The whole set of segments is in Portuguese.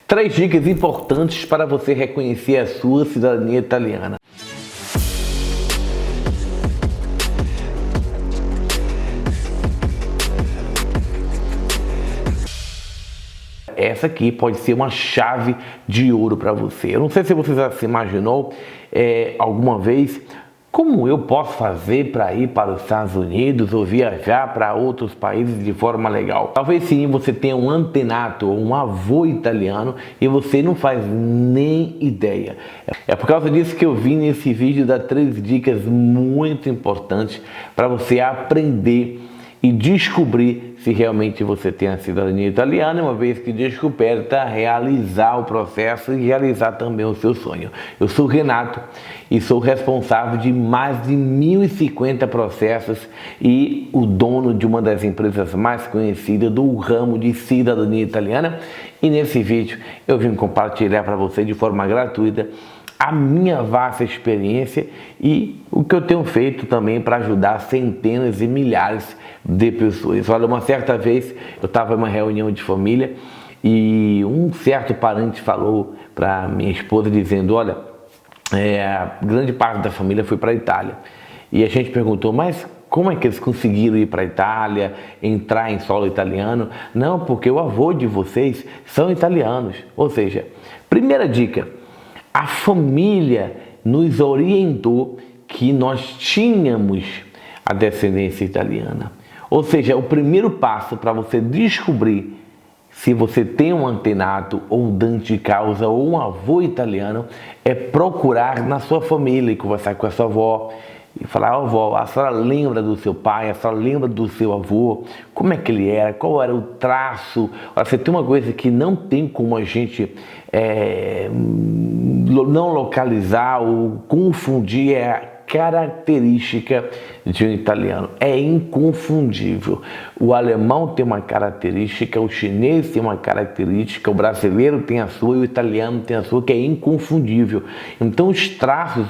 3 dicas importantes para você reconhecer a sua cidadania italiana. Essa aqui pode ser uma chave de ouro para você. Eu não sei se você já se imaginou alguma vez como eu posso fazer para ir para os Estados Unidos ou viajar para outros países de forma legal. Talvez sim você tenha um antenato ou um avô italiano e você não faz nem ideia. É por causa disso que eu vim nesse vídeo dar 3 dicas muito importantes para você aprender e descobrir se realmente você tem a cidadania italiana, uma vez que descoberta, realizar o processo e realizar também o seu sonho. Eu sou o Renato e sou responsável de mais de 1.050 processos e o dono de uma das empresas mais conhecidas do ramo de cidadania italiana. E nesse vídeo eu vim compartilhar para você de forma gratuita a minha vasta experiência e o que eu tenho feito também para ajudar centenas e milhares de pessoas. Olha, uma certa vez eu estava em uma reunião de família e um certo parente falou para minha esposa dizendo, olha, grande parte da família foi para a Itália. E a gente perguntou, mas como é que eles conseguiram ir para a Itália, entrar em solo italiano? Não, porque o avô de vocês são italianos. Ou seja, primeira dica, a família nos orientou que nós tínhamos a descendência italiana. Ou seja, o primeiro passo para você descobrir se você tem um antenato ou um dante de causa ou um avô italiano é procurar na sua família e conversar com a sua avó e falar, avó, a senhora lembra do seu pai, a senhora lembra do seu avô, como é que ele era, qual era o traço? Olha, você tem uma coisa que não tem como a gente não localizar ou confundir, é a característica de um italiano. É inconfundível. O alemão tem uma característica, o chinês tem uma característica, o brasileiro tem a sua e o italiano tem a sua, que é inconfundível. Então os traços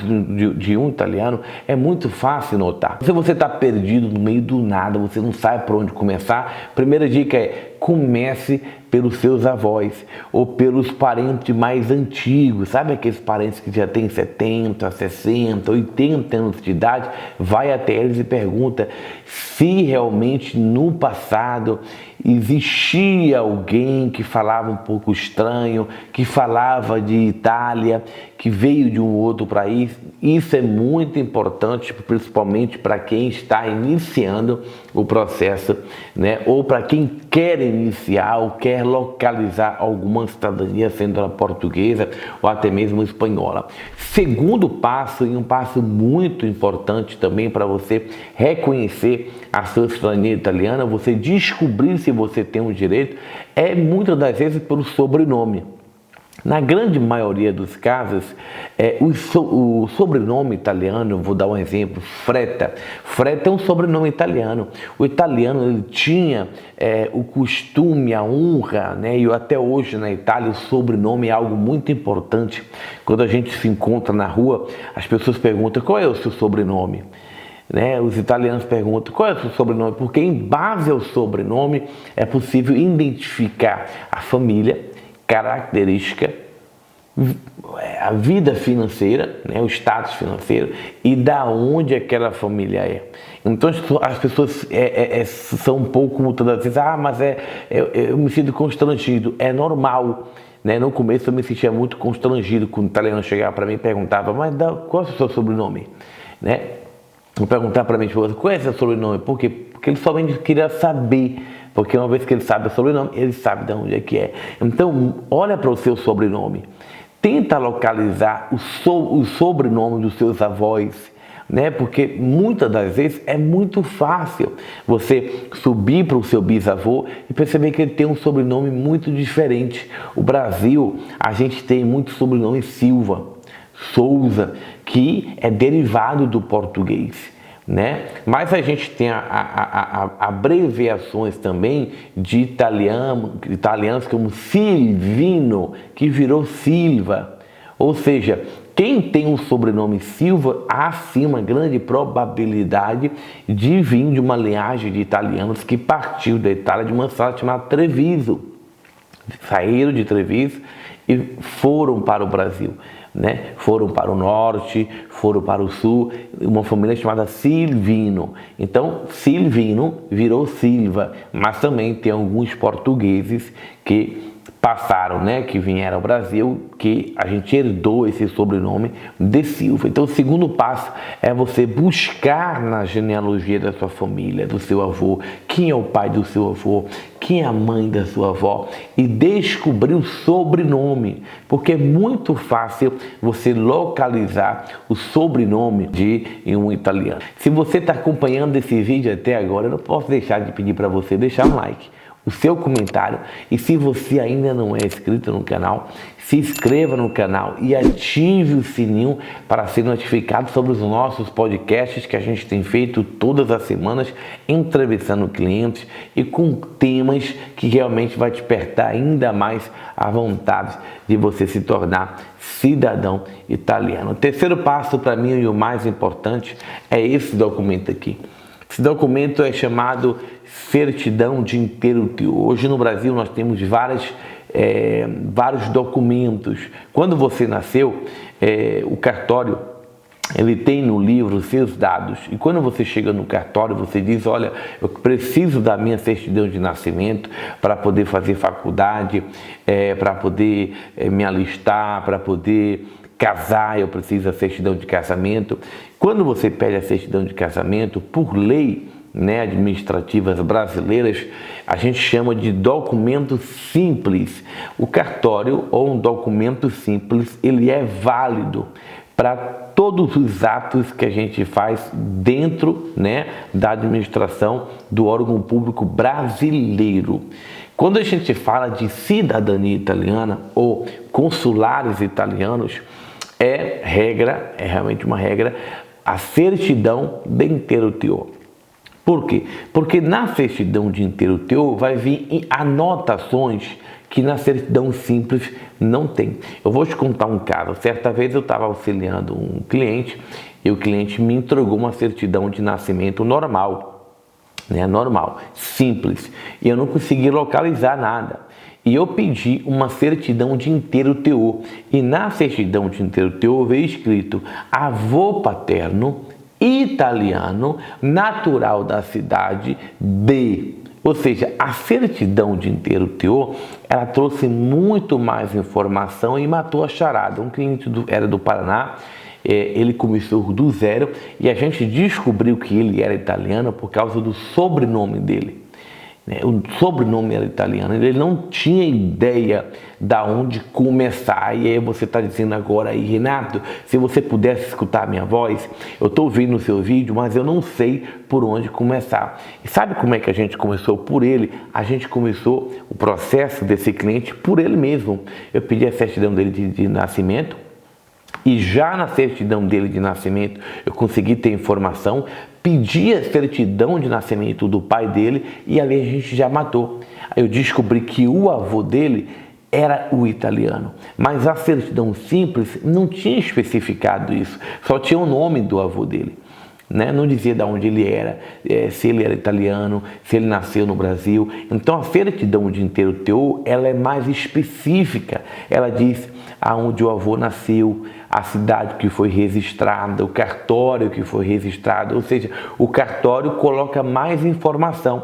de um italiano é muito fácil notar. Se você está perdido no meio do nada, você não sabe por onde começar, primeira dica é comece pelos seus avós ou pelos parentes mais antigos, sabe aqueles parentes que já têm 70, 60, 80 anos de idade, vai até eles e pergunta se realmente no passado existia alguém que falava um pouco estranho, que falava de Itália, que veio de um outro país. Isso é muito importante, principalmente para quem está iniciando o processo, né? Ou para quem quer iniciar ou quer localizar alguma cidadania, sendo ela portuguesa ou até mesmo espanhola. Segundo passo, e um passo muito importante também para você reconhecer a sua cidadania italiana, você descobrir se você tem um direito, é muitas das vezes pelo sobrenome. Na grande maioria dos casos, o sobrenome italiano, vou dar um exemplo, Fretta. Fretta é um sobrenome italiano. O italiano ele tinha o costume, a honra, né? E até hoje na Itália o sobrenome é algo muito importante. Quando a gente se encontra na rua, as pessoas perguntam qual é o seu sobrenome. Né? Os italianos perguntam qual é o seu sobrenome, porque em base ao sobrenome é possível identificar a família, característica, a vida financeira, né, o status financeiro e da onde aquela família é. Então as pessoas são um pouco muitas das vezes, mas eu me sinto constrangido, é normal. Né? No começo eu me sentia muito constrangido quando o italiano chegava para mim e perguntava, mas qual é o seu sobrenome? Né? Eu perguntava para minha esposa, qual é o seu sobrenome? Por quê? Porque ele somente queria saber. Porque uma vez que ele sabe o sobrenome, ele sabe de onde é que é. Então, olha para o seu sobrenome. Tenta localizar o sobrenome dos seus avós, né? Porque muitas das vezes é muito fácil você subir para o seu bisavô e perceber que ele tem um sobrenome muito diferente. O Brasil, a gente tem muito sobrenome Silva, Souza, que é derivado do português. Né? Mas a gente tem abreviações também de italianos como Silvino, que virou Silva. Ou seja, quem tem um sobrenome Silva, há sim uma grande probabilidade de vir de uma linhagem de italianos que partiu da Itália de uma cidade chamada Treviso. saíram de Treviso e foram para o Brasil, né? Foram para o norte, foram para o sul, uma família chamada Silvino. Então, Silvino virou Silva, mas também tem alguns portugueses que passaram, né, que vieram ao Brasil, que a gente herdou esse sobrenome de Silva. Então, o segundo passo é você buscar na genealogia da sua família, do seu avô, quem é o pai do seu avô, quem é a mãe da sua avó, e descobrir o sobrenome, porque é muito fácil você localizar o sobrenome de um italiano. Se você está acompanhando esse vídeo até agora, eu não posso deixar de pedir para você deixar um like, o seu comentário, e se você ainda não é inscrito no canal, se inscreva no canal e ative o sininho para ser notificado sobre os nossos podcasts que a gente tem feito todas as semanas, entrevistando clientes e com temas que realmente vai despertar ainda mais a vontade de você se tornar cidadão italiano. O terceiro passo, para mim, e o mais importante, é esse documento aqui. Esse documento é chamado certidão de inteiro teor. Hoje no Brasil nós temos vários documentos. Quando você nasceu, o cartório ele tem no livro os seus dados, e quando você chega no cartório você diz: olha, eu preciso da minha certidão de nascimento para poder fazer faculdade, para poder me alistar, para poder casar, eu preciso da certidão de casamento. Quando você pede a certidão de casamento, por lei, né, administrativas brasileiras, a gente chama de documento simples. O cartório, ou um documento simples, ele é válido para todos os atos que a gente faz dentro, né, da administração do órgão público brasileiro. Quando a gente fala de cidadania italiana ou consulares italianos, é realmente uma regra, a certidão de inteiro teor. Por quê? Porque na certidão de inteiro teor vai vir anotações que na certidão simples não tem. Eu vou te contar um caso. Certa vez eu estava auxiliando um cliente e o cliente me entregou uma certidão de nascimento normal, né? Normal, simples, e eu não consegui localizar nada. E eu pedi uma certidão de inteiro teor, e na certidão de inteiro teor veio escrito avô paterno italiano, natural da cidade de... Ou seja, a certidão de inteiro teor, ela trouxe muito mais informação e matou a charada. Um cliente era do Paraná, ele começou do zero e a gente descobriu que ele era italiano por causa do sobrenome dele. O sobrenome era italiano, ele não tinha ideia da onde começar. E aí você está dizendo agora aí: Renato, se você pudesse escutar a minha voz, eu estou ouvindo o seu vídeo, mas eu não sei por onde começar. E sabe como é que a gente começou? Por ele. A gente começou o processo desse cliente por ele mesmo. Eu pedi a certidão dele de nascimento, e já na certidão dele de nascimento eu consegui ter informação, pedi a certidão de nascimento do pai dele e ali a gente já matou. Aí eu descobri que o avô dele era o italiano, mas a certidão simples não tinha especificado isso, só tinha o nome do avô dele, né? Não dizia de onde ele era, se ele era italiano, se ele nasceu no Brasil. Então a certidão de inteiro teor, ela é mais específica, ela diz aonde o avô nasceu, a cidade que foi registrada, o cartório que foi registrado, ou seja, o cartório coloca mais informação.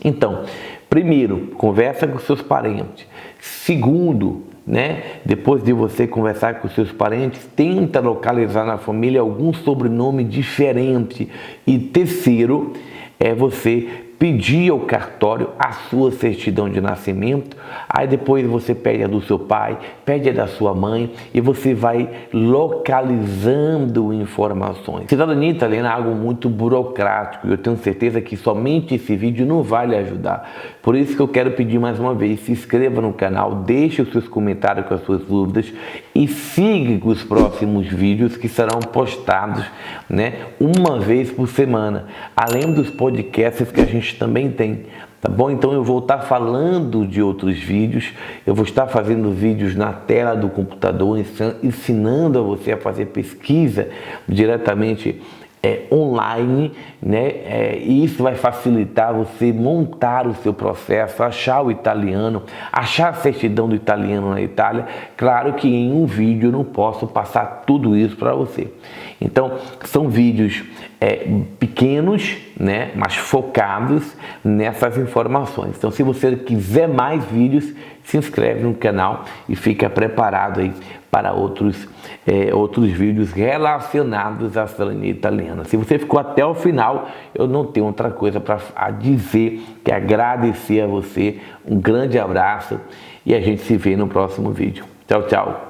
Então, primeiro, conversa com seus parentes. Segundo, né, depois de você conversar com seus parentes, tenta localizar na família algum sobrenome diferente. E terceiro, é você pedir ao cartório a sua certidão de nascimento, aí depois você pede a do seu pai, pede a da sua mãe, e você vai localizando informações. Cidadania italiana é algo muito burocrático, e eu tenho certeza que somente esse vídeo não vai lhe ajudar. Por isso que eu quero pedir mais uma vez: se inscreva no canal, deixe os seus comentários com as suas dúvidas e siga os próximos vídeos que serão postados, né, uma vez por semana, além dos podcasts que a gente também tem, tá bom? Então eu vou estar falando de outros vídeos, eu vou estar fazendo vídeos na tela do computador, ensinando a você a fazer pesquisa diretamente online, né? E isso vai facilitar você montar o seu processo, achar o italiano, achar a certidão do italiano na Itália. Claro que em um vídeo eu não posso passar tudo isso para você. Então, são vídeos pequenos, né? Mas focados nessas informações. Então, se você quiser mais vídeos, se inscreve no canal e fica preparado aí para outros vídeos relacionados à cidadania italiana. Se você ficou até o final, eu não tenho outra coisa para dizer que agradecer a você. Um grande abraço e a gente se vê no próximo vídeo. Tchau, tchau.